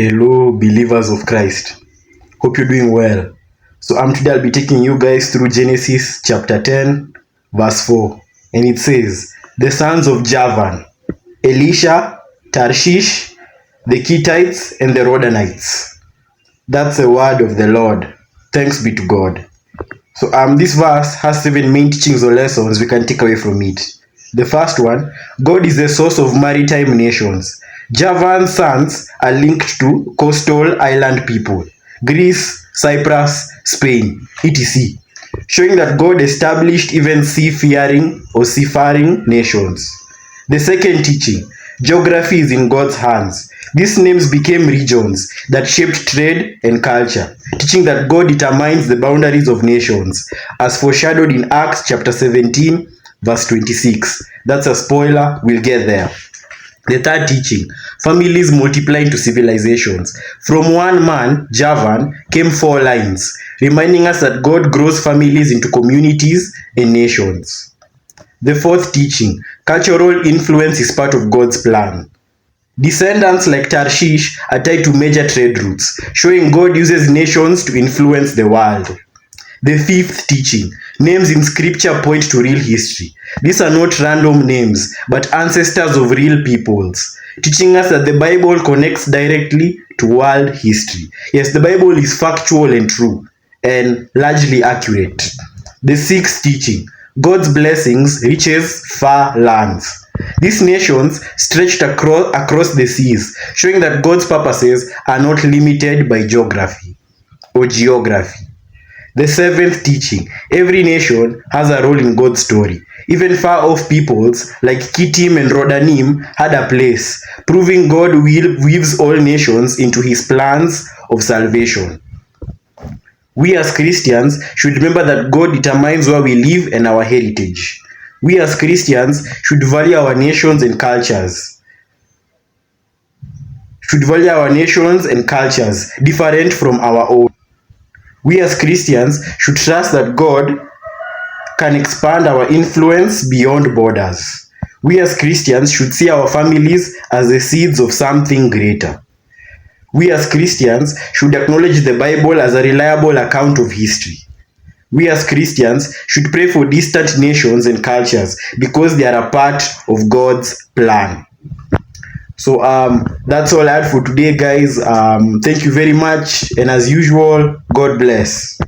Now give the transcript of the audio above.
Hello, believers of Christ. Hope you're doing well. So today I'll be taking you guys through Genesis chapter 10, verse 4. And it says, the sons of Javan, Elishah, Tarshish, the Kittites, and the Rodanites. That's the word of the Lord. Thanks be to God. So this verse has 7 main teachings or lessons we can take away from it. The first one, God is the source of maritime nations. Javan's sons are linked to coastal island people, Greece, Cyprus, Spain, etc., showing that God established even seafaring or seafaring nations. The second teaching, geography is in God's hands. These names became regions that shaped trade and culture, teaching that God determines the boundaries of nations, as foreshadowed in Acts chapter 17, verse 26. That's a spoiler, we'll get there. The third teaching, families multiply into civilizations. From one man, Javan, came 4 lines, reminding us that God grows families into communities and nations. The fourth teaching, cultural influence is part of God's plan. Descendants like Tarshish are tied to major trade routes, showing God uses nations to influence the world. The fifth teaching, names in scripture point to real history. These are not random names, but ancestors of real peoples, teaching us that the Bible connects directly to world history. Yes, the Bible is factual and true, and largely accurate. The sixth teaching, God's blessings reaches far lands. These nations stretched across the seas, showing that God's purposes are not limited by geography or geography. The seventh teaching, every nation has a role in God's story. Even far-off peoples like Kittim and Dodanim had a place, proving God weaves all nations into his plans of salvation. We as Christians should remember that God determines where we live and our heritage. We as Christians should value our nations and cultures. Different from our own. We as Christians should trust that God can expand our influence beyond borders. We as Christians should see our families as the seeds of something greater. We as Christians should acknowledge the Bible as a reliable account of history. We as Christians should pray for distant nations and cultures because they are a part of God's plan. So that's all I had for today, guys. Thank you very much, and as usual, God bless.